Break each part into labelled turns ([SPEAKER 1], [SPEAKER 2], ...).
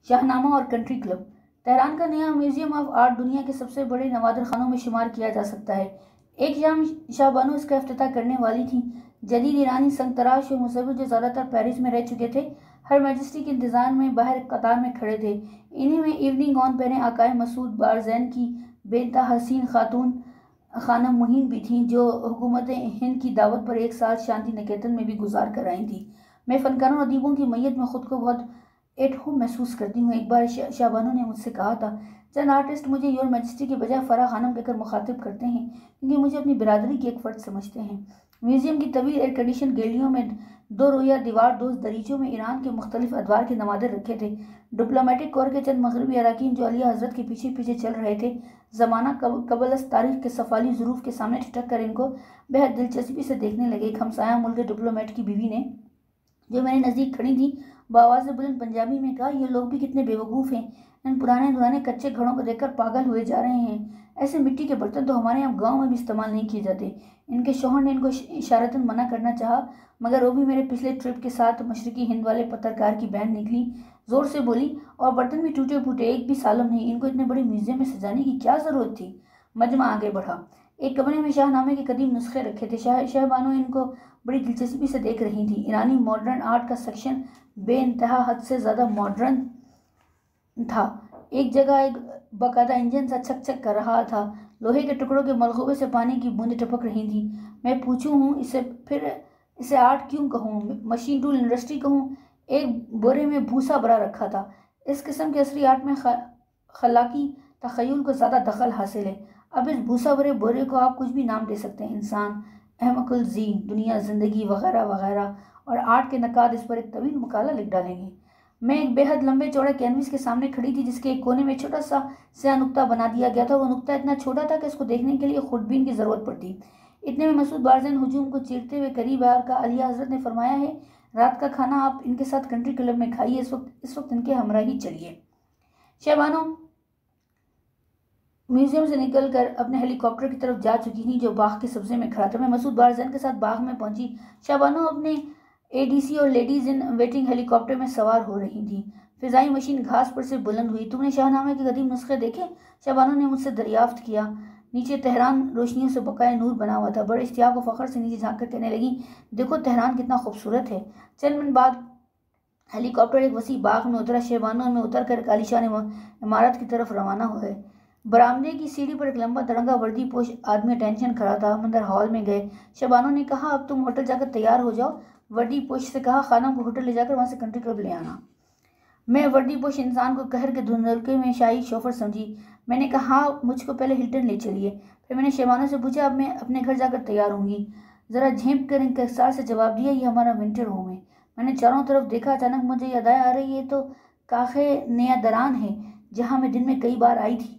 [SPEAKER 1] शाहनामा और country club. Tehran का नया म्यूजियम ऑफ आर्ट दुनिया के सबसे बड़े नवादर खानों में शुमार किया जा सकता है। एक शाम शाहबानो इसका इफ्तिताह करने वाली थी। जदीद ईरानी संग तराश और मुसव्विर जो ज़्यादातर पेरिस में रह चुके थे, हर मैजेस्टी के इंतजार में बाहर कतार में खड़े थे। इन्हीं में इवनिंग गॉन पहने आकाए मसूद बारजैन की बेइंतहा हसीन खातून खानम मुहीन भी थीं, जो हुकूमत हिंद की दावत पर एक साल शांति निकेतन में भी गुजार कर आई थी। मैं फ़नकारों और अदीबों की मैयत में ख़ुद को बहुत एट होम महसूस करती हूँ। एक बार शाहबानो ने मुझसे कहा था, चंद आर्टिस्ट मुझे योर मैजेस्टी के बजाय फ़राह खानम कहकर मुखातिब करते हैं, क्योंकि मुझे अपनी बिरादरी की एक फ़र्द समझते हैं। म्यूज़ियम की तवील एयर कंडीशन गैलरियों में दो रोया दीवार दोस्त दरीचों में ईरान के मुख्तलिफ अदवार के नवादर रखे थे। डिप्लोमेटिक कोर के चंद मगरबी अराकीन जो अलिया हज़रत के पीछे पीछे चल रहे थे, ज़माना कबल तारीख के सफ़ाली ज़ुरूफ़ के सामने ठिठक कर इनको बेहद दिलचस्पी से देखने लगे। एक हमसाया मुल्क के डिप्लोमेट की बीवी ने, जो मेरे नज़दीक खड़ी थी, बावाज़ बुलंद पंजाबी में कहा, ये लोग भी कितने बेवकूफ़ हैं। इन पुराने कच्चे घरों को देखकर पागल हुए जा रहे हैं। ऐसे मिट्टी के बर्तन तो हमारे यहाँ गांव में भी इस्तेमाल नहीं किए जाते। इनके शौहर ने इनको इशारतन मना करना चाहा, मगर वो भी मेरे पिछले ट्रिप के साथ मशरकी हिंद वाले पत्रकार की बहन निकली, ज़ोर से बोली, और बर्तन भी टूटे फूटे, एक भी सालम नहीं। इनको इतने बड़े म्यूज़ियम में सजाने की क्या ज़रूरत थी। मजमा आगे बढ़ा। एक कमरे में शाहनामे के कदीम नुस्खे रखे थे। शाहबानो इनको बड़ी दिलचस्पी से देख रही थी। ईरानी मॉडर्न आर्ट का सेक्शन बेइंतहा हद से ज़्यादा मॉडर्न था। एक जगह एक बाकायदा इंजन सा छक छक कर रहा था। लोहे के टुकड़ों के मलखूबे से पानी की बूंदें टपक रही थी। मैं पूछूं हूँ इसे आर्ट क्यों कहूँ, मशीन टूल इंडस्ट्री कहूँ। एक बोरे में भूसा भरा रखा था। इस किस्म के असली आर्ट में खलाकी तखय्युल को ज़्यादा दखल हासिल है। अब इस भूसा भरे बोरे को आप कुछ भी नाम दे सकते हैं, इंसान, अहमकुल जी, दुनिया, ज़िंदगी वगैरह वगैरह, और आर्ट के नकाद इस पर एक तवील मकाला लिख डालेंगे। मैं एक बेहद लंबे चौड़े कैनवस के सामने खड़ी थी, जिसके एक कोने में छोटा सा स्याह नुक्ता बना दिया गया था। वो नुक्ता इतना छोटा था कि इसको देखने के लिए खुदबीन की ज़रूरत पड़ती। इतने में मसूद बारजैन हुजूम को चीरते हुए करीब आया का अलिया हज़रत ने फरमाया है, रात का खाना आप इनके साथ कंट्री क्लब में खाइए, इस वक्त इनके हमरा ही चलिए। शाहबानो म्यूजियम से निकलकर अपने हेलीकॉप्टर की तरफ जा चुकी थी, जो बाग के सब्जे में खड़ा था। मैं मसूद बारजैन के साथ बाग में पहुंची। शाहबानो अपने एडीसी और लेडीज इन वेटिंग हेलीकॉप्टर में सवार हो रही थी। फिजाई मशीन घास पर से बुलंद हुई। तुमने शाहनामे के कदीम नुस्खे देखे? शाहबानो ने मुझसे दरियाफ्त किया। नीचे तेहरान रोशनियों से बकाया नूर बना हुआ था। बड़े इश्तियाक और फ़ख्र से नीचे झाँक कर कहने लगी, देखो तेहरान कितना खूबसूरत है। चंद मिनट बाद हेलीकॉप्टर एक वसी बाग में उतरा। शाहबानो में उतर कर आलीशान इमारत की तरफ रवाना हुए। बरामदे की सीढ़ी पर एक लंबा तड़ंगा वर्दी पोश आदमी टेंशन खड़ा था। हम अंदर हॉल में गए। शाहबानो ने कहा, अब तुम होटल जाकर तैयार हो जाओ। वर्दी पोश से कहा, खानम को होटल ले जाकर वहाँ से कंट्री क्लब ले आना। मैं वर्दी पोश इंसान को कहर के धुंधलके में शाही शोफर समझी। मैंने कहा, हाँ, मुझको पहले हिल्टन ले चलिए। फिर मैंने शाहबानो से पूछा, अब मैं अपने घर जाकर तैयार होंगी? ज़रा झेंप कर इंकसार से जवाब दिया, ये हमारा विंटर होम है। मैंने चारों तरफ देखा। अचानक मुझे याद आ रही है तो काखे नया दरान है, जहाँ मैं दिन में कई बार आई थी,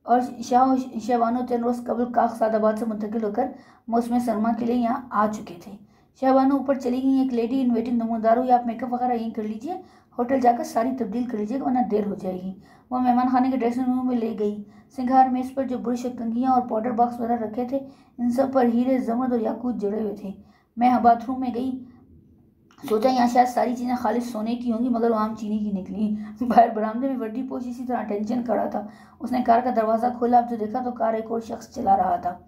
[SPEAKER 1] और शाहबानो 3 रोज़ कबल काख सादाबाद से मुंतकिल होकर मौसम सरमा के लिए यहाँ आ चुके थे। शाहबानो ऊपर चली गई। एक लेडी इन वेटिंग नमूदार हुई, आप मेकअप वगैरह यहीं कर लीजिए, होटल जाकर सारी तब्दील कर लीजिएगा, वरना देर हो जाएगी। वह मेहमान खाने के ड्रेसिंग रूम में ले गई। सिंगार मेज़ पर जो बुरुश कंघियाँ और पाउडर बॉक्स वगैरह रखे थे, इन सब पर हीरे, जमरद और याकूत जड़े हुए थे। मैं बाथरूम में गई। सोचा यहाँ शायद सारी चीज़ें खालिश सोने की होंगी, मगर वो आम चीनी की निकली। बाहर बरामदे में वर्दी पोश इसी तरह टेंशन खड़ा था। उसने कार का दरवाज़ा खोला। अब जो देखा तो कार एक और शख्स चला रहा था,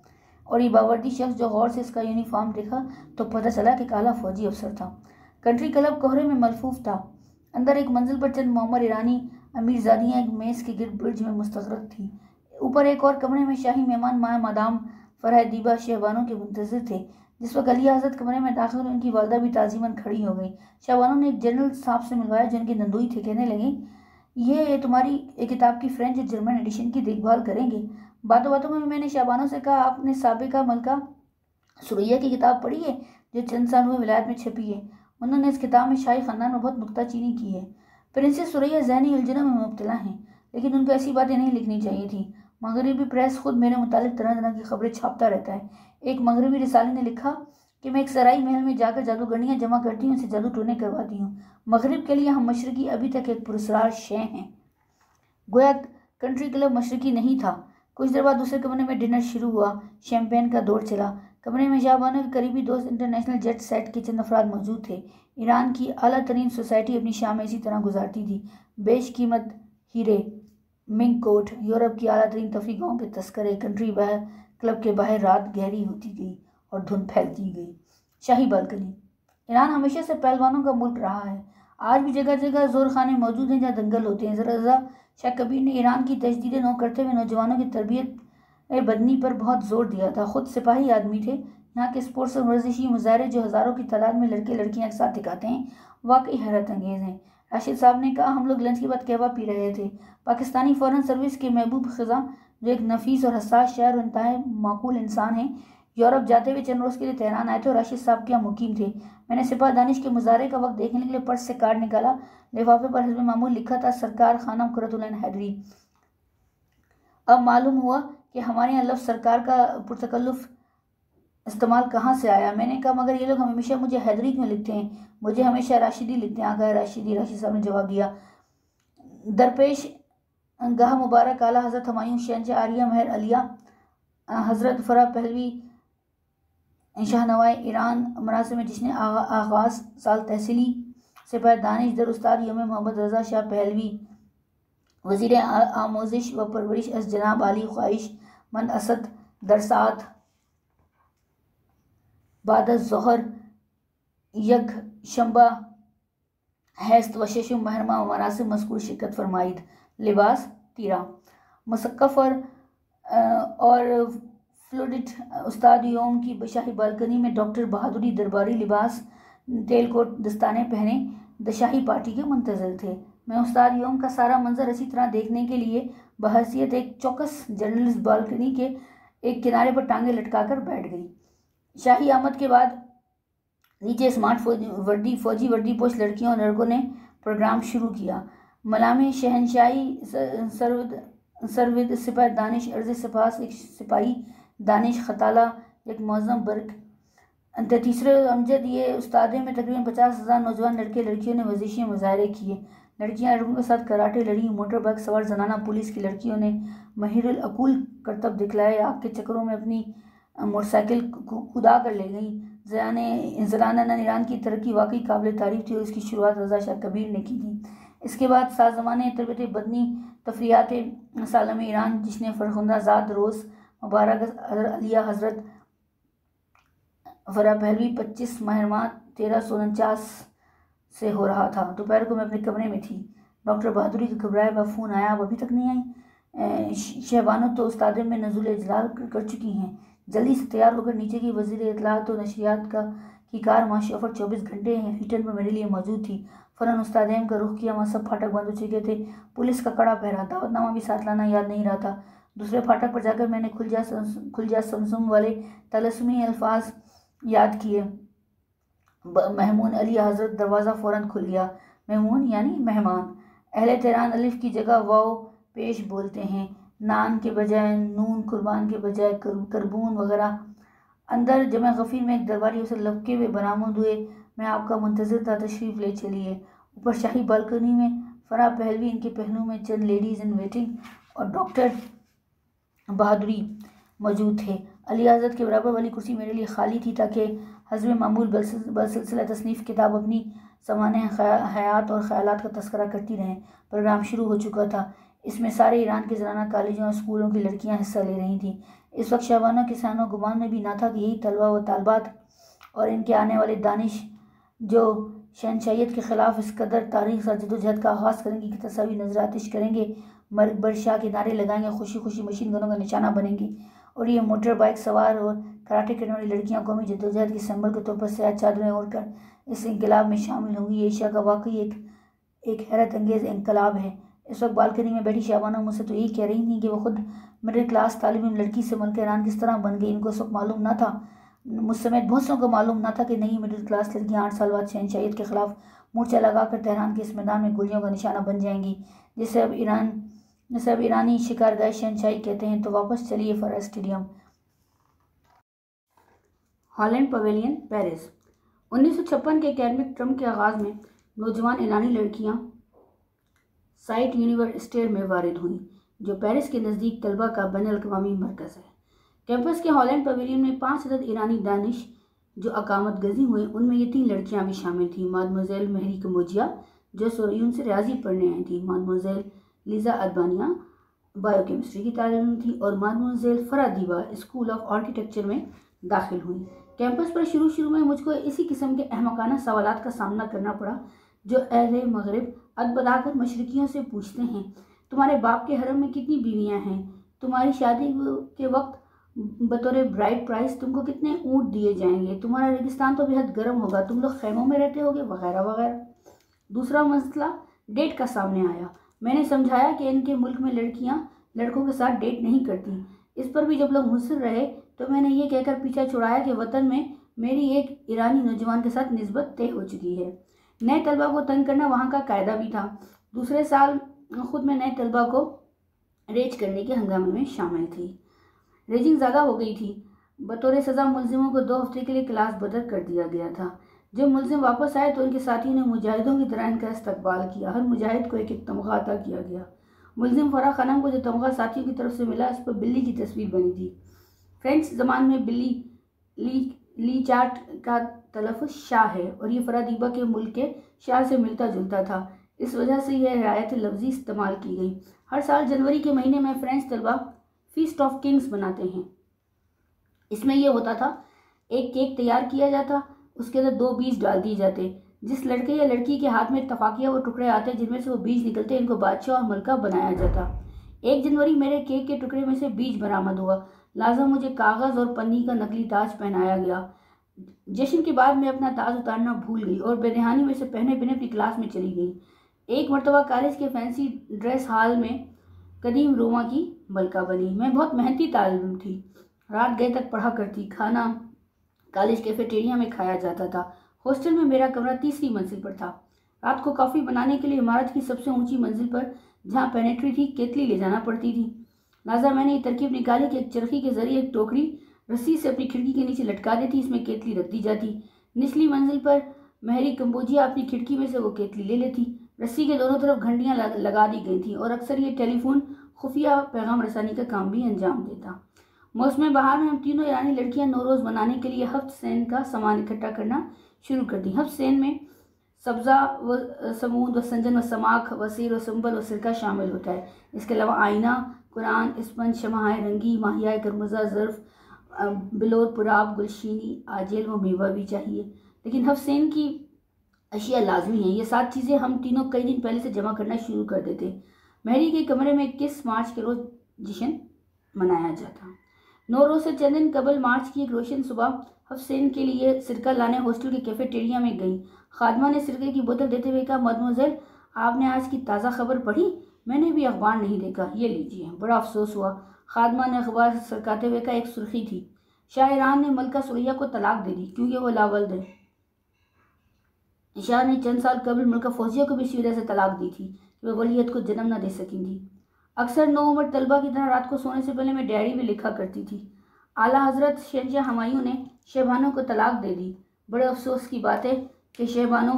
[SPEAKER 1] और ये बावर्दी शख्स जो गौर से इसका यूनिफॉर्म देखा तो पता चला कि काला फौजी अफसर था। कंट्री क्लब कोहरे में मलफूफ था। अंदर एक मंजिल पर चंद मोमर ईरानी अमीरजादियाँ एक मेज़ के गिर्द बुर्ज में मुस्तगरक थी। ऊपर एक और कमरे में शाही मेहमान मादाम फरहदीबा शाहबानो के मुंतज़िर थे। जिस वक्त अलिया हज़रत कमरे में दाखिल हुई, उनकी वालदा भी ताज़ीमन खड़ी हो गई। शाहबानो ने एक जनरल साहब से मिलवाया, जो उनके नंदोई थे। कहने लगे, ये तुम्हारी एक किताब की फ्रेंच और जर्मन एडिशन की देखभाल करेंगे। बातों बातों में मैंने शाहबानो से कहा, आपने साबिका मलका सुरैया की किताब पढ़ी है, जो चंद साल हुए विलायत में छपी है? उन्होंने इस किताब में शाही ख़ानदान में बहुत नुक्ताचीनी की है। प्रिंसेस सुरैया ज़हनी उलझनों में मुब्तला हैं, लेकिन उनको ऐसी बातें नहीं लिखनी चाहिए थी। मगरबी प्रेस खुद मेरे मुतालिक तरह तरह की खबरें छापता रहता है। एक मगरबी रिसाले ने लिखा कि मैं एक सराई महल में जाकर जादूगरनियाँ जमा करती हूँ, उनसे जादू टोने करवाती हूँ। मगरिब के लिए हम मशरकी अभी तक एक पुरस्कार शे हैं। गोया कंट्री क्लब मशरकी नहीं था। कुछ देर बाद दूसरे कमरे में डिनर शुरू हुआ। शैम्पेन का दौर चला। कमरे में शाहबानो के करीबी दोस्त, इंटरनेशनल जेट सेट के चंद अफराद मौजूद थे। ईरान की आला तरीन सोसाइटी अपनी शाम इसी तरह गुजारती थी। बेशकीमत हीरे, मिंक कोट, यूरोप की आला तरीन तफरीकों के तस्करे, कंट्री बाहर क्लब के बाहर रात गहरी होती गई और धुंध फैलती गई। शाही बालकनी। ईरान हमेशा से पहलवानों का मुल्क रहा है। आज भी जगह जगह जोर खाने मौजूद हैं जहाँ दंगल होते हैं। रज़ा शाह कबीर ने ईरान की तजदीद नौ करते हुए नौजवानों की तरबियत बदनी पर बहुत जोर दिया था। खुद सिपाही आदमी थे। यहाँ के स्पोर्ट्स और वर्जिशी मुजाहरे जो हज़ारों की तादाद में लड़के लड़कियाँ एक साथ दिखाते हैं, वाकई हैरत अंगेज़ हैं। राशिद साहब ने कहा, हम लोग लंच के बाद कहवा पी रहे थे। पाकिस्तानी फ़ौरन सर्विस के महबूब ख़ज़ा, जो एक नफीस और हसास शहर और इंतहाई माकूल इंसान हैं, यूरोप जाते हुए चंद रोज़ के लिए तेहरान आए थे और राशिद साहब के यहाँ मुकीम थे। मैंने सिपा दानिश के मुजाहरे का वक्त देखने के लिए पर्स से कार्ड निकाला। लिफाफे पर हस्ब मामूल लिखा था, सरकार खानम कुर्रतुल ऐन हैदरी। अब मालूम हुआ कि हमारे यहाँ लफ्ज़ सरकार का पुरतकल्लुफ़ इस्तेमाल कहाँ से आया। मैंने कहा, मगर ये लोग हमेशा मुझे हैदरी क्यों लिखते हैं, मुझे हमेशा राशिदी लिखते हैं। आगा राशिदी। राशिद साहब ने जवाब दिया, दरपेश गाह मुबारक आला हज़रत हमायूं शहनशाह आरिया महर अलिया हज़रत फ़रा पहलवी शाहनवाए ईरान मरासिम में जिसने आगाज़ साल तहसीली सिपाही दानिश दर उस्ताद यम मोहम्मद रज़ा शाह पहलवी वज़ीर आमोजिश व परवरिश अस जनाब आली ख्वाहिश मंद असद दरसात बाद ज़ोहर यक शंबा हैस्त वशशुम महरमा व मरासिम मज़कूर शिरकत फरमाईद। लिबास तीरा मुसक्क़फ़ और फ्लूडिट उस्ताद योम की शाही बालकनी में डॉक्टर बहादुरी दरबारी लिबास तेल कोट दस्ताने पहने दशाही पार्टी के मुंतज़िर थे। मैं उस्ताद योम का सारा मंजर इसी तरह देखने के लिए बहैसियत एक चौकस जर्नलिस्ट बालकनी के एक किनारे पर टांगे लटकाकर बैठ गई। शाही आमद के बाद नीचे स्मार्ट फौजी वर्दी पोश लड़कियों और लड़कों ने प्रोग्राम शुरू किया। मलामे शहनशाही सरविद सिपाही दानिश अर्ज़ सपास एक सिपाही दानिश खताला एक मौज़म बर्क 33 अमजद। ये उस्तादे में तकरीबन 50,000 नौजवान लड़के लड़कियों ने वर्जिशी मुजाहरे किए। लड़कियां लड़कों के साथ कराटे लड़ी। मोटर बाइक सवार जनाना पुलिस की लड़कियों ने महिरुल अकूल करतब दिखलाए। आग के चक्करों में अपनी मोटरसाइकिल कूदा कर ले गई। ज़राना ईरान की तरक्की वाकई काबिल तारीफ़ थी और इसकी शुरुआत रज़ा शाह कबीर ने की थी। इसके बाद सात ज़माने तरबियत बदनी तफरियात सालम ईरान, जिसने फ़रखुंदा ज़ाद रोज़ मुबारक अलिया हज़रत फ़रा पहलवी 25 महरमा 1349 से हो रहा था। दोपहर को मैं अपने कमरे में थी। डॉक्टर बहादुरी का घबराया हुआ फ़ोन आया, अब अभी तक नहीं आई। शहबानो तो उस्ताद में नज़ुल इजलाल कर चुकी हैं। जल्दी से तैयार होकर नीचे की वज़ीर इत्तलात और नशरियात की कार माशोफर 24 घंटे हीटन पर मेरे लिए मौजूद थी। फ़ौरन उस्ताद का रुख किया। वहाँ सब फाटक बंद हो चुके थे। पुलिस का कड़ा पहरा। दावतनामा भी साथ लाना याद नहीं रहा था। दूसरे फाटक पर जाकर मैंने खुल जा समसुम वाले तलस्मी अल्फाज याद किए। महमून अली हज़रत। दरवाज़ा फ़ौरन खुल गया। महमून यानी मेहमान। अहले तेहरान अलिफ की जगह वाव पेश बोलते हैं, नान के बजाय नून, कुर्बान के बजाय करबून वगैरह। अंदर जमा गफ़ीर में एक दरबारी उसे लपके हुए बरामद हुए। मैं आपका मुंतज़िर था, तशरीफ़ ले चलिए। ऊपर शाही बालकनी में फ़रा पहलवी, इनके पहलू में चंद लेडीज़ इन वेटिंग और डॉक्टर बहादुरी मौजूद थे। अली हज़रत के बराबर वाली कुर्सी मेरे लिए खाली थी ताकि हज़ब मामूल बसिलसिला तसनीफ़ किताब अपनी ज़माने हयात और ख़यालात का तस्करा करती रहें। प्रोग्राम शुरू हो चुका था। इसमें सारे ईरान के ज़राना कॉलेजों और स्कूलों की लड़कियां हिस्सा ले रही थीं। इस वक्त शहबानो के सानो गुमान में भी ना था कि यही तलबा व तालबात और इनके आने वाले दानिश जो शहनशाहियत के ख़िलाफ़ इस कदर तारीख़ और जदोजहद का आगाज़ करेंगे कि तस्वीर नजर आतिश करेंगे, मर्ग बरशाह के नारे लगाएंगे, खुशी खुशी मशीन गनों का निशाना बनेंगी। और ये मोटर बाइक सवार और कराटे करने वाली लड़कियां कौमी जदोजहद के सिंबल के तौर पर सयाह चादरें ओढ़कर इस इंकलाब में शामिल होंगी। एशिया का वाकई एक हैरत अंगेज़ इंकलाब है। इस वक्त बालकनी में बैठी शहबानो मुझसे तो यही कह रही थी कि वो खुद मिडिल क्लास तालिब लड़की से मुल्क ईरान किस तरह बन गई। इनको इस वक्त मालूम ना था, मुझ समेत बहुत से को मालूम ना था कि नई मिडिल क्लास लड़कियां 8 साल बाद शहनशाहियत के ख़िलाफ़ मोर्चा लगाकर तेहरान के इस मैदान में गोलियों का निशाना बन जाएंगी, जिसे अब ईरानी शिकारगाह शहनशाही कहते हैं। तो वापस चलिए फ़रा स्टेडियम। Holland pavilion, Paris. 1956 के एकेडमिक टर्म के आगाज़ में नौजवान ईरानी लड़कियां साइट यूनिवर्सिटी में वारिद हुई, जो पेरिस के नज़दीक तलबा का बैनुल-अक़वामी मरकज़ है। कैंपस के हॉलैंड पवेलियन में 5 अदद ईरानी दानिश जो अकामत गजी हुए, उनमें ये 3 लड़कियां भी शामिल थीं। मादमोजेल महरी कम्बोजिया जो सोरियून से रियाजी पढ़ने आई थी, मादमोजेल लीजा अदबानिया बायोकेमिस्ट्री की तालिब थी और मादमोजेल फरादीबा स्कूल ऑफ आर्किटेक्चर में दाखिल हुई। कैंपस पर शुरू में मुझको इसी किस्म के अहमकाना सवालात का सामना करना पड़ा जो अहले मगरिब अदबदाकर मशरकियों से पूछते हैं, तुम्हारे बाप के हरम में कितनी बीवियां हैं, तुम्हारी शादी के वक्त बतौर ब्राइड प्राइस तुमको कितने ऊँट दिए जाएंगे, तुम्हारा रेगिस्तान तो बेहद गर्म होगा, तुम लोग खैमों में रहते होगे, वगैरह वगैरह। दूसरा मसला डेट का सामने आया। मैंने समझाया कि इनके मुल्क में लड़कियां लड़कों के साथ डेट नहीं करती। इस पर भी जब लोग मुसर रहे तो मैंने ये कहकर पीछा छुड़ाया कि वतन में मेरी एक ईरानी नौजवान के साथ निस्बत तय हो चुकी है। नए तलबा को तंग करना वहाँ का कायदा भी था। दूसरे साल खुद मैं नए तलबा को रेज करने के हंगामे में शामिल थी। रेजिंग ज़्यादा हो गई थी। बतौर सज़ा मुलजिमों को 2 हफ्ते के लिए क्लास बदल कर दिया गया था। जब मुलजिम वापस आए तो उनके साथियों ने मुजाहिदों की तरह इनका इस्तकबाल किया। हर मुजाहिद को एक तमगा अता किया गया। मुलजिम फराह खानम को जो तमगा साथियों की तरफ से मिला, इस पर बिल्ली की तस्वीर बनी थी। फ्रेंच ज़बान में बिल्ली ली चाट का तलफ़ुज़ शाह है और ये फरादीबा के मुल्क के शाह से मिलता जुलता था। इस वजह से यह रियायत लफ्ज़ी इस्तेमाल की गई। हर साल जनवरी के महीने में फ्रेंच तलबा फीस्ट ऑफ किंग्स बनाते हैं। इसमें यह होता था, एक केक तैयार किया जाता, उसके अंदर 2 बीज डाल दिए जाते। जिस लड़के या लड़की के हाथ में इत्तफाकिया वो टुकड़े आते जिनमें से वो बीज निकलते, इनको बादशाह और मलका बनाया जाता। 1 जनवरी मेरे केक के टुकड़े में से बीज बरामद हुआ, लिहाजा मुझे कागज़ और पन्नी का नकली ताज पहनाया गया। जश्न के बाद मैं अपना ताज उतारना भूल गई और बेदहानी में से पहने बिना अपनी क्लास में चली गई। एक मरतबा कॉलेज के फैंसी ड्रेस हॉल में कदीम रोमा की मलका बनी। मैं बहुत मेहनती तालिब थी, रात गए तक पढ़ा करती। खाना कॉलेज कैफेटेरिया में खाया जाता था। हॉस्टल में मेरा कमरा 3री मंजिल पर था। रात को कॉफ़ी बनाने के लिए इमारत की सबसे ऊंची मंजिल पर जहाँ पेनेट्री थी केतली ले जाना पड़ती थी। लिहाजा मैंने ये तरकीब निकाली कि एक चरखी के जरिए एक टोकरी रस्सी से अपनी खिड़की के नीचे लटका देती, इसमें केतली रख दी जाती। निचली मंजिल पर महरी कम्बोजिया अपनी खिड़की में से वो केतली ले लेती। रस्सी के दोनों तरफ घंटियाँ लगा दी गई थी और अक्सर ये टेलीफोन खुफिया पैगाम रसानी का काम भी अंजाम देता। मौसम बहार में हम तीनों ईरानी लड़कियां नौरोज़ मनाने के लिए हफ्त सेन का सामान इकट्ठा करना शुरू कर दी। हफ्त सेन में सब्ज़ा व समूद व संजन व समाख व सीर व संबल व सिरका शामिल होता है। इसके अलावा आईना, कुरान, स्पंज, शमाए रंगी, माहिया करमजा, ज़र्फ़, बिलोर, पुराब, गुलशीनी, आजेल व मेवा भी चाहिए। लेकिन हफ्त सेन की अशिया लाजमी हैं। ये 7 चीज़ें हम तीनों कई दिन पहले से जमा करना शुरू कर देते। महरी के कमरे में 21 मार्च के रोज़ जश्न मनाया जाता। 9 रोज़ से चंद दिन कबल मार्च की एक रोशन सुबह हफ्सेन के लिए सिरका लाने हॉस्टल के कैफेटेरिया में गई। खादमा ने सिरके की बोतल देते हुए कहा, मदमोज़ेल, आपने आज की ताज़ा खबर पढ़ी? मैंने भी अखबार नहीं देखा, ये लीजिए। बड़ा अफसोस हुआ। खादमा ने अखबार सरकाते हुए कहा, एक सुर्खी थी, शाह ईरान ने मलका सुरैया को तलाक दे दी क्योंकि वो लावल्द है। शाह ने चंद साल कबल मलका फौजिया को भी इसी वजह से तलाक दी थी कि वह वलीयत को जन्म न दे सकी थी। अक्सर 9 उम्र तलबा की तरह रात को सोने से पहले मैं डायरी में लिखा करती थी, आला हज़रत शहंशाह हुमायूं ने शहबानो को तलाक दे दी। बड़े अफसोस की बात है कि शहबानो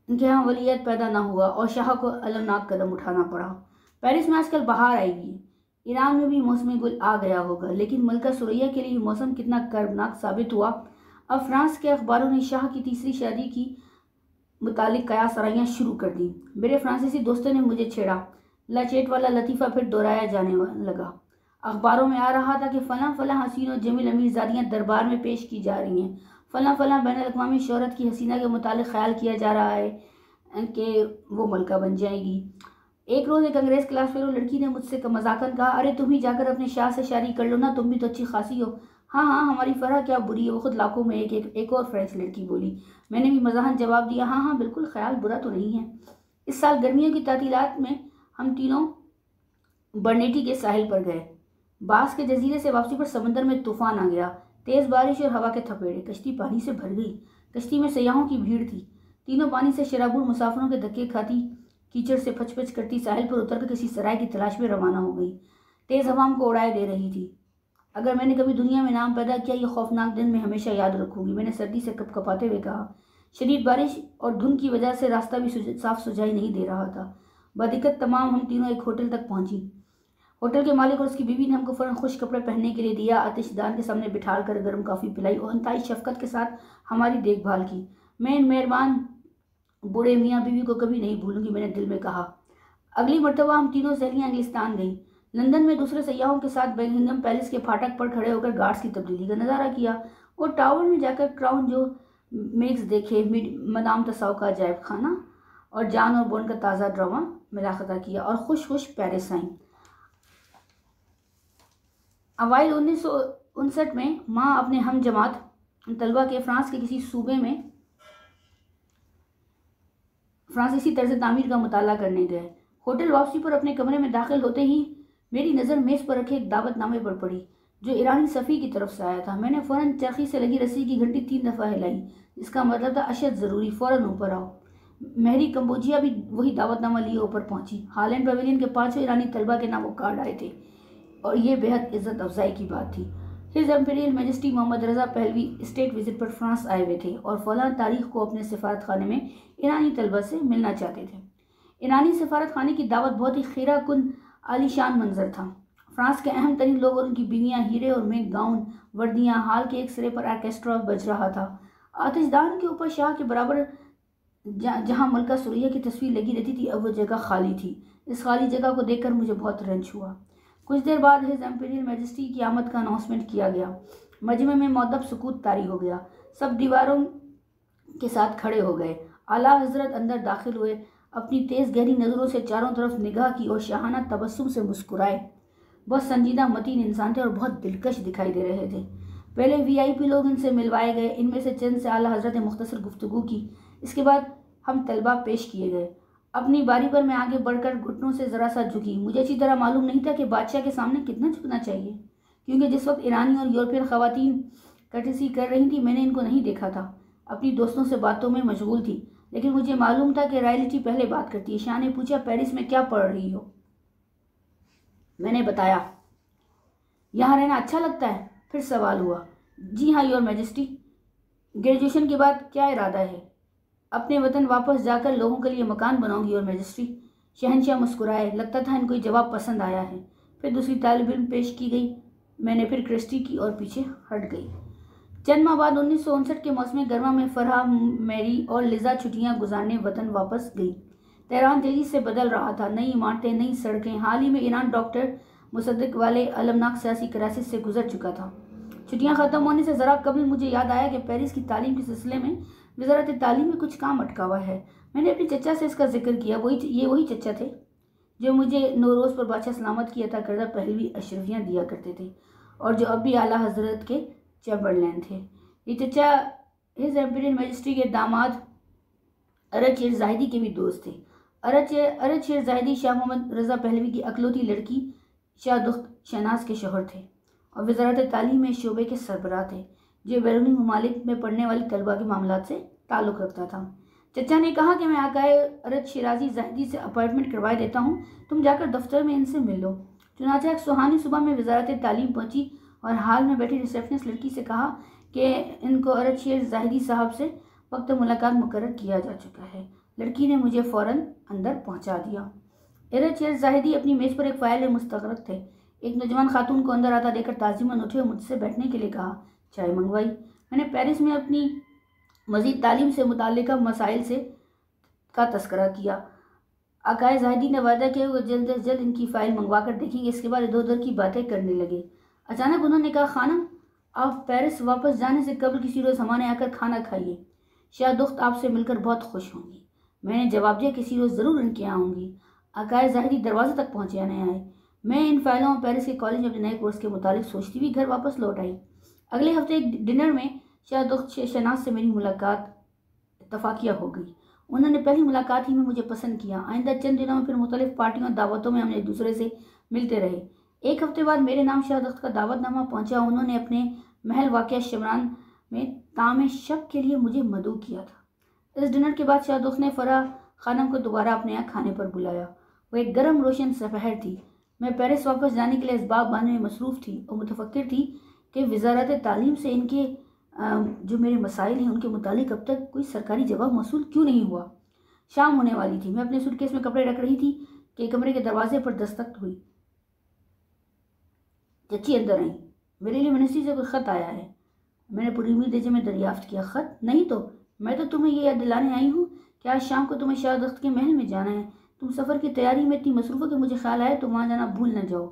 [SPEAKER 1] के यहाँ वलीयत पैदा ना हुआ और शाह को अलमनाक कदम उठाना पड़ा। पेरिस में आजकल बहार आएगी, ईरान में भी मौसम गुल आ गया होगा, लेकिन मलका सुरैया के लिए मौसम कितना कर्बनाक साबित हुआ। अब फ्रांस के अखबारों ने शाह की 3री शादी की मुतालिक कयास आराइयाँ शुरू कर दी। मेरे फ्रांसीसी दोस्तों ने मुझे छेड़ा। लाचेट वाला लतीफ़ा फिर दोहराया जाने लगा। अखबारों में आ रहा था कि फ़लाँ फ़लाँ हसीन और जमील अमीरज़ादियाँ दरबार में पेश की जा रही हैं। फ़लाँ फ़लाँ बैनुल-अक़वामी शोहरत की हसीना के मुतालिक ख्याल किया जा रहा है कि वो मलका बन जाएगी। एक रोज़ एक अंग्रेज़ क्लास फेलो लड़की ने मुझसे मजाकन कहा, अरे तुम ही जाकर अपने शाह से शादी कर लो ना, तुम भी तो अच्छी खासी हो। हाँ हाँ, हमारी फरह क्या बुरी है, वो खुद लाखों में एक और फ्रेंच लड़की बोली। मैंने भी मज़ाहन जवाब दिया, हाँ हाँ बिल्कुल, ख्याल बुरा तो नहीं है। इस साल गर्मियों की तातीलात में हम तीनों बर्नेटी के साहिल पर गए। बास के जजीरे से वापसी पर समंदर में तूफान आ गया। तेज़ बारिश और हवा के थपेड़े, कश्ती पानी से भर गई। कश्ती में सयाहों की भीड़ थी। तीनों पानी से शराबुर मुसाफिरों के धक्के खाती, कीचड़ से फचफच करती साहिल पर उतरकर किसी सराय की तलाश में रवाना हो गई। तेज़ हवा को उड़ाए दे रही थी। अगर मैंने कभी दुनिया में नाम पैदा किया, ये खौफनाक दिन मैं हमेशा याद रखूंगी, मैंने सर्दी से कपकपाते हुए कहा। शदीद बारिश और धुंध की वजह से रास्ता भी साफ सुझाई नहीं दे रहा था। बदिक्कत तमाम हम तीनों एक होटल तक पहुंची। होटल के मालिक और उसकी बीवी ने हमको फ़ौरन खुश कपड़े पहनने के लिए दिया, आतिशदान के सामने बिठा कर गर्म कॉफ़ी पिलाई और इंतहाई शफ़क़त के साथ हमारी देखभाल की। मैं इन मेहरबान बूढ़े मियाँ बीवी को कभी नहीं भूलूंगी, मैंने दिल में कहा। अगली मरतबा हम तीनों सहेलियाँ इंग्लिस्तान गईं। लंदन में दूसरे सयाहों के साथ बकिंघम पैलेस के फाटक पर खड़े होकर गार्ड्स की तब्दीली का नज़ारा किया और टावर में जाकर क्राउन जो मेक्स देखे, मदाम तसाव का अजायब खाना और जान और बॉन्ड का ताज़ा ड्रामा मुलाखता किया और खुश खुश पेरिस आईं। अवाइल 1959 में माँ अपने हम जमात तलबा के फ्रांस के किसी सूबे में फ्रांसीसी तर्ज तामीर का मुताला करने गए। होटल वापसी पर अपने कमरे में दाखिल होते ही मेरी नज़र मेज़ पर रखे एक दावतनामे पर पड़ी जो ईरानी सफ़ी की तरफ से आया था। मैंने फ़ौरन चरखी से लगी रस्सी की घंटी 3 दफ़ा हिलाई, जिसका मतलब था अशद ज़रूरी, फ़ौरन ऊपर आओ। मेहरी कंबोजिया भी वही दावतनामा लिए ऊपर पहुंची। हालैंड पवेलियन के 5 ईरानी तलबा के नामों कार्ड आए थे और ये बेहद इज्जत अफजाई की बात थी। हिज एम्पीरियल मैजेस्टी मोहम्मद रज़ा पहलवी स्टेट विजिट पर फ्रांस आए हुए थे और फलां तारीख को अपने सिफारत खाने में ईरानी तलबा से मिलना चाहते थे। ईरानी सिफारत खाने की दावत बहुत ही खीरा कुन आलीशान मंजर था। फ्रांस के अहम तरीन लोग और उनकी बीवियाँ हीरे और में गाउन वर्दियाँ, हाल के एक सिरे पर आर्केस्ट्रा बज रहा था। आतिशदान के ऊपर शाह के बराबर जहाँ मलका सुरैया की तस्वीर लगी रहती थी, अब वह जगह खाली थी। इस खाली जगह को देखकर मुझे बहुत रंज हुआ। कुछ देर बाद हिज एम्पीरियल मैजेस्टी की आमद का अनाउंसमेंट किया गया। मजमे में मौदब सुकूत तारी हो गया। सब दीवारों के साथ खड़े हो गए। आला हजरत अंदर दाखिल हुए, अपनी तेज़ गहरी नज़रों से चारों तरफ निगाह की और शाहाना तबस्सुम से मुस्कुराए। बहुत संजीदा मतीन इंसान थे और बहुत दिलकश दिखाई दे रहे थे। पहले वीआईपी लोग इनसे मिलवाए गए। इनमें से चंद से आला हजरत ने मुख्तसर गुफ्तगू की। इसके बाद हम तलबा पेश किए गए। अपनी बारी पर मैं आगे बढ़कर घुटनों से ज़रा सा झुकी। मुझे अच्छी तरह मालूम नहीं था कि बादशाह के सामने कितना झुकना चाहिए, क्योंकि जिस वक्त ईरानी और यूरोपियन ख़वातीन कर्टसी कर रही थी मैंने इनको नहीं देखा था। अपनी दोस्तों से बातों में मशगूल थी, लेकिन मुझे मालूम था कि रॉयल्टी पहले बात करती है। शाह ने पूछा, पेरिस में क्या पढ़ रही हो? मैंने बताया, यहाँ रहना अच्छा लगता है। फिर सवाल हुआ, जी हाँ योर मैजेस्टी। ग्रेजुएशन के बाद क्या इरादा है? अपने वतन वापस जाकर लोगों के लिए मकान बनाऊंगी योर मैजेस्टी। शहनशाह मुस्कुराए। लगता था इनको जवाब पसंद आया है। फिर दूसरी तालिब इल्म पेश की गई। मैंने फिर क्रिस्टी की और पीछे हट गई। चंद माह बाद 1959 के मौसम गर्मा में फरहा, मैरी और लिजा छुट्टियां गुजारने वतन वापस गई। तेहरान तेजी से बदल रहा था। नई इमारतें, नई सड़कें। हाल ही में ईरान डॉक्टर मुसद्दिक वाले अलमनाक सियासी क्राइसिस से गुजर चुका था। छुट्टियां ख़त्म होने से ज़रा कबल मुझे याद आया कि पेरिस की तालीम के सिलसिले में वज़ारत तालीम में कुछ काम अटका हुआ है। मैंने अपनी चचा से इसका जिक्र किया। ये वही चचा थे जो मुझे नौरोज़ पर बादशाह सलामत की अता करदा पहलवी अशरफियाँ दिया करते थे और जो अब भी आला हजरत के चैम्बरलैन थे। ये चचा हिज एम्पीरियल मैजेस्टी के दामाद अरज शेर जाहिदी के भी दोस्त थे। अरज शेर जाहिदी शाह मोहम्मद रज़ा पहलवी की अकलौती लड़की शाह दुख्त शहनाज के शोहर थे और वज़ारत तालीम में शोबे के सरबराह थे, जो बैरूनी ममालिक में पढ़ने वाली तलबा के मामलात से ताल्लुक़ रखता था। चचा ने कहा कि मैं आकाए अरज शिराजी जाहिदी से अपॉइंटमेंट करवाए देता हूँ, तुम जाकर दफ्तर में इनसे मिल लो। चुनांचे एक सुहानी सुबह में वज़ारत तालीम पहुँची और हाल में बैठी रिसेप्शनिस्ट लड़की से कहा कि इनको अरज शेर जाहिदी साहब से वक्त मुलाकात मुकर्रर किया जा चुका है। लड़की ने मुझे फ़ौरन अंदर पहुँचा दिया। अरज शेर जाहिदी अपनी मेज़ पर एक फ़ाइल में मुस्तग़रक़ थे। एक नौजवान खातून को अंदर आता देखकर ताज़ीमन उठे और मुझसे बैठने के लिए कहा। चाय मंगवाई। मैंने पेरिस में अपनी मज़ीद तालीम से मुताल्लिक़ मसाइल का तस्करा किया। आकाए जाहिदी ने वादा किया वो जल्द अज जल्द इनकी फ़ाइल मंगवा कर देखेंगे। इसके बाद इधर उधर की बातें करने लगे। अचानक उन्होंने कहा, खानम, आप पेरिस वापस जाने से कबल किसी रोज़ हमारे आकर खाना खाइए। शाह दुख्त आपसे मिलकर बहुत खुश होंगी। मैंने जवाब दिया, किसी रोज़ ज़रूर इनके यहाँ आऊँगी। आकाए जाहिदी दरवाजे तक पहुँचे नहीं आए। मैं इन फाइलों और पेरिस के कॉलेज में अपने नए कोर्स के मुतालिक सोचती हुई घर वापस लौट आई। अगले हफ्ते एक डिनर में शाह दुख्त शहनाज से मेरी मुलाकात इत्तफाकिया हो गई। उन्होंने पहली मुलाकात ही में मुझे पसंद किया। आइंदा चंद दिनों में फिर मुख्तलिफ पार्टियों और दावतों में हम एक दूसरे से मिलते रहे। एक हफ्ते बाद मेरे नाम शाह दुख्त का दावतनामा पहुंचा। उन्होंने अपने महल वाक़िया शमरान में ताम शब के लिए मुझे मदऊ किया था। इस डिनर के बाद शाह दुख्त ने फराह खानम को दोबारा अपने यहाँ खाने पर बुलाया। वह एक गर्म रोशन सपहर थी। मैं पेरिस वापस जाने के लिए इसबाब बांधने में मसरूफ़ थी और मुतफक्किर थी कि वज़ारत तालीम से इनके जो मेरे मसाइल हैं उनके मुतालिक अब तक कोई सरकारी जवाब मौसूल क्यों नहीं हुआ। शाम होने वाली थी। मैं अपने सूटकेस में कपड़े रख रही थी कि कमरे के दरवाजे पर दस्तक हुई। चची अंदर आई। मेरे लिए मिनिस्ट्री से कोई ख़त आया है? मैंने पूरी उम्मीद में दरियाफ्त किया। ख़त नहीं तो मैं तो तुम्हें ये याद दिलाने आई हूँ कि आज शाम को तुम्हें शाह दख्त के महल में जाना है। तुम सफ़र की तैयारी में इतनी मसरूफ़ हो कि मुझे ख्याल आया तो वहाँ जाना भूल न जाओ।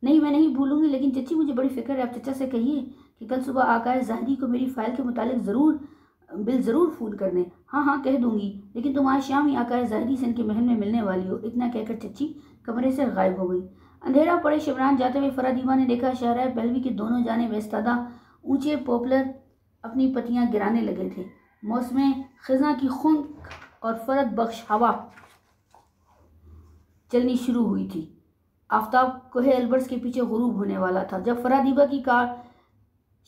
[SPEAKER 1] नहीं, मैं नहीं भूलूंगी, लेकिन चची मुझे बड़ी फ़िक्र है। आप चचा से कहिए कि कल सुबह आकाए ज़ाहिदी को मेरी फ़ाइल के मुतालिक ज़रूर फ़ोन कर दें। हाँ हाँ कह दूंगी, लेकिन तुम आज शाम ही आकाए ज़ाहिदी से इनके महल में मिलने वाली हो। इतना कहकर चची कमरे से गायब हो गई। अंधेरा पड़े शिमरान जाते हुए फरादीवा ने देखा शहरा पहलवी के दोनों जानिब इस्तादा ऊंचे पॉपुलर अपनी पत्तियां गिराने लगे थे। मौसम खिज़ां की खुंक और फरद बख्श हवा चलनी शुरू हुई थी। आफताब कोहे अल्बर्ट्स के पीछे गुरूब होने वाला था। जब फरादीबा की कार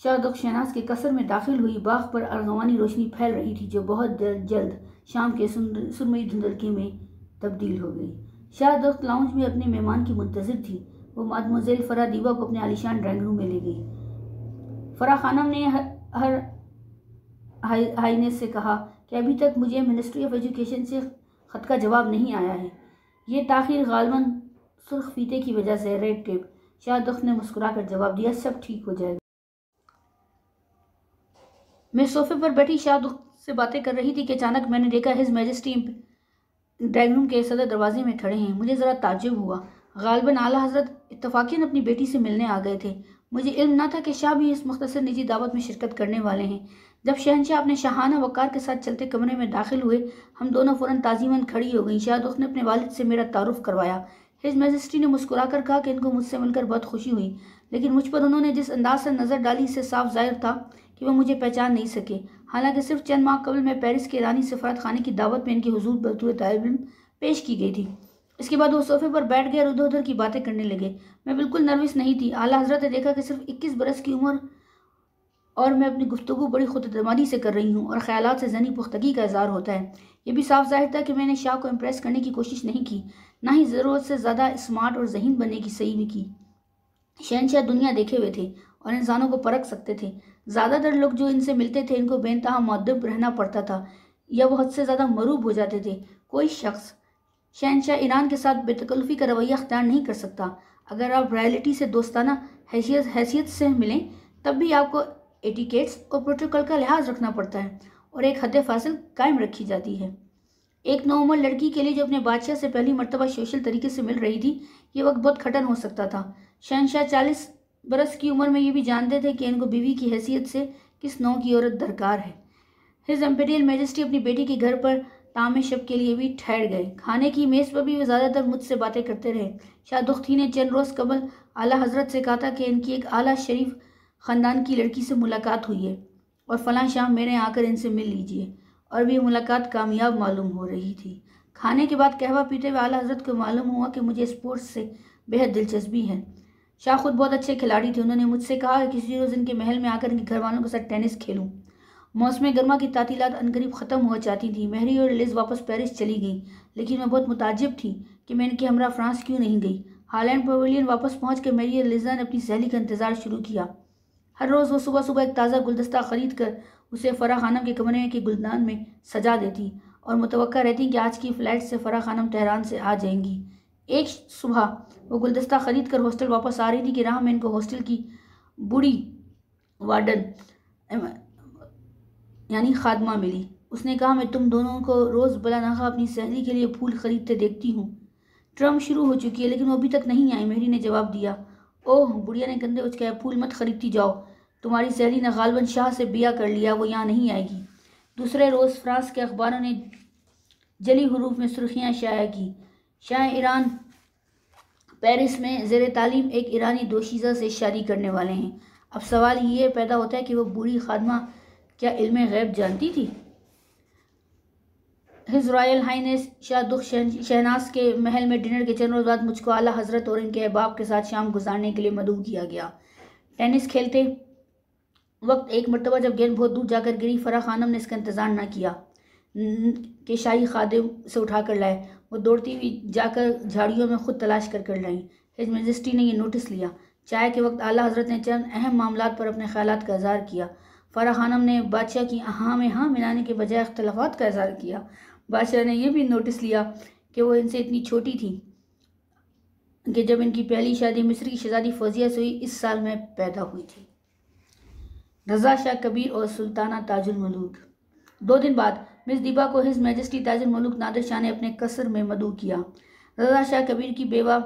[SPEAKER 1] शाह दख्त शहनाज के कसर में दाखिल हुई, बाग पर अर्गवानी रोशनी फैल रही थी जो बहुत जल्द शाम के सुरमई धुंधलके में तब्दील हो गई। शाह दख्त लाउंज में अपने मेहमान की मुंतजिर थी। वो मादमोजेल फरादीबा को अपने आलिशान ड्राइंग रूम में ले गई। फराह खानम ने हर हाइनेस से कहा कि अभी तक मुझे मिनिस्ट्री ऑफ एजुकेशन से ख़त का जवाब नहीं आया है। ये ताख़ीर गालबन सुर्ख फीते की वजह से, रेड टेप। शाह दख्त ने मुस्कुराकर जवाब दिया, सब ठीक हो जाएगा। मैं सोफे पर बैठी शाह दख्त से बातें कर रही थी कि अचानक मैंने देखा हिज मैजेस्टी ड्राइंग रूम के सदर दरवाजे में खड़े हैं। मुझे ज़रा ताज्जुब हुआ। गालिबन आला हज़रत इत्तफाकियन अपनी बेटी से मिलने आ गए थे। मुझे इल्म न था कि शाह भी इस मुख्तसर निजी दावत में शिरकत करने वाले हैं। जब शहनशाह अपने शाहाना वक़ार के साथ चलते कमरे में दाखिल हुए, हम दोनों फ़ौरन ताज़ीमन खड़ी हो गईं। शाह दख्त ने अपने वालिद से मेरा तारुफ करवाया। हिज मैजेस्टी ने मुस्कुराकर कहा कि इनको मुझसे मिलकर बहुत खुशी हुई, लेकिन मुझ पर उन्होंने जिस अंदाज से नज़र डाली इससे साफ ज़ाहिर था कि वह मुझे पहचान नहीं सके। हालांकि सिर्फ चंद माह कबल मैं पेरिस के ईरानी सफारत खाने की दावत में इनके हुजूर बतौर तालिब इल्म पेश की गई थी। इसके बाद वो सोफे पर बैठ गए और उधर उधर की बातें करने लगे। मैं बिल्कुल नर्वस नहीं थी। आला हज़रत ने देखा कि सिर्फ 21 बरस की उम्र और मैं अपनी गुफ्तगू बड़ी खुदएतमादी से कर रही हूँ और ख्यालात से ज़हनी पुख्तगी का इज़हार होता है। ये भी साफ जाहिर था कि मैंने शाह को इम्प्रेस करने की कोशिश नहीं की, ना ही ज़रूरत से ज़्यादा स्मार्ट और ज़हीन बनने की सही भी की। शहनशाह दुनिया देखे हुए थे और इंसानों को परख सकते थे। ज़्यादातर लोग जो इनसे मिलते थे इनको बेनतहा मुअद्दब रहना पड़ता था या वो हद से ज़्यादा मरूब हो जाते थे। कोई शख्स शहनशाह ईरान के साथ बेतकल्लुफ़ी का रवैया अख्तियार नहीं कर सकता। अगर आप रॉयल्टी से दोस्ताना हैसियत से मिलें तब भी आपको एटिकेट्स और प्रोटोकॉल का लिहाज रखना पड़ता है और एक हद फासिल कायम रखी जाती है। एक नौउम्र लड़की के लिए जो अपने बादशाह से पहली मर्तबा सोशल तरीके से मिल रही थी, ये वक्त बहुत कठिन हो सकता था। शहनशाह 40 बरस की उम्र में ये भी जानते थे कि इनको बीवी की हैसियत से किस नौ की औरत दरकार है। हिज एम्पेरियल मैजेस्टी अपनी बेटी के घर पर तामे शब के लिए भी ठहर गए। खाने की मेज़ पर भी वे ज़्यादातर मुझसे बातें करते रहे। शाह दुख्ती ने चंद रोज़ कबल आला हज़रत से कहा था कि इनकी एक आला शरीफ ख़ानदान की लड़की से मुलाकात हुई है और फ़लाँ शाम मेरे आकर इनसे मिल लीजिए, और भी मुलाकात कामयाब मालूम हो रही थी। खाने के बाद कहवा पीते हुए आला हज़रत को मालूम हुआ कि मुझे स्पोर्ट्स से बेहद दिलचस्पी है। शाह खुद बहुत अच्छे खिलाड़ी थे। उन्होंने मुझसे कहा कि किसी रोज़ इनके महल में आकर इनके घर वालों के साथ टेनिस खेलूं। मौसम गर्मा की तातीलात अनकरीब ख़त्म हुआ चाहती थी। मेहरी और लिज वापस पेरिस चली गई, लेकिन मैं बहुत मुताजिब थी कि मैं इनके हमरा फ्रांस क्यों नहीं गई। हालैंड पवेलियन वापस पहुँच कर मेरी और लिजा ने अपनी सहेली का इंतज़ार शुरू किया। हर रोज़ वो सुबह सुबह एक ताज़ा गुलदस्ता ख़रीद कर उसे फ़राह खानम के कमरे के गुलदान में सजा देती और मुतवक्का रहती कि आज की फ़्लाइट से फ़राह खानम तेहरान से आ जाएंगी। एक सुबह वो गुलदस्ता ख़रीद कर हॉस्टल वापस आ रही थी कि राह में इनको हॉस्टल की बूढ़ी वार्डन यानी खादमा मिली। उसने कहा, मैं तुम दोनों को रोज़ बलानाखा अपनी सहेली के लिए फूल खरीदते देखती हूँ। ट्रम शुरू हो चुकी है लेकिन वो अभी तक नहीं आई। मेहरी ने जवाब दिया। ओह, बुढ़िया ने कंधे उचकाया, फूल मत खरीदती जाओ। तुम्हारी सहेली ने गालबन शाह से बिया कर लिया, वो यहाँ नहीं आएगी। दूसरे रोज़ फ्रांस के अखबारों ने जली हरूफ में सुर्खियाँ शाया की। शाह ईरान पेरिस में ज़ेर तालीम एक ईरानी दोशीज़ा से शादी करने वाले हैं। अब सवाल ये पैदा होता है कि वो बूढ़ी खादमा क्या इल्म गैब जानती थी? His royal highness Shah Dukht Shahnaz के महल में डिनर के चंद रोज़ बाद मुझको आला हज़रत और इनके अहबाब के साथ शाम गुजारने के लिए मदऊ किया गया। टेनिस खेलते वक्त एक मरतबा जब गेंद बहुत दूर जाकर गिरी, फ़राह खानम ने इसका इंतज़ार न किया कि शाही खादिम से उठा कर लाए। वो दौड़ती हुई जाकर झाड़ियों में खुद तलाश कर लाई। हिज मैजेस्टी ने यह नोटिस लिया। चाय के वक्त आला हज़रत ने चंद अहम मामलात पर अपने ख्यालात का इज़हार किया। फ़राह खानम ने बादशाह की हाँ में हाँ मिलाने के बजाय इख्तलाफात का इज़हार किया। बादशाह ने यह भी नोटिस लिया कि वो इनसे इतनी छोटी थी कि जब इनकी पहली शादी मिस्र की शहजादी फौजिया से हुई, इस साल में पैदा हुई थी। रज़ा शाह कबीर और सुल्ताना ताजुल मुल्क। 2 दिन बाद मिस दीपा को हिज मैजेस्टी ताजुल मुल्क नादिर शाह ने अपने कसर में मदऊ किया। रज़ा शाह कबीर की बेवा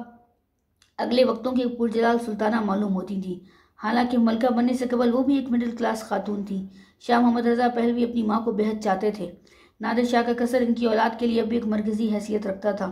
[SPEAKER 1] अगले वक्तों की पुरजलाल सुल्ताना मालूम होती थी। हालांकि मलका बनने से कबल वो भी एक मिडिल क्लास खातून थी। शाह मोहम्मद रज़ा पहलवी अपनी माँ को बेहद चाहते थे। नादिर शाह का कसर इनकी औलाद के लिए अब भी एक मरकज़ी हैसियत रखता था।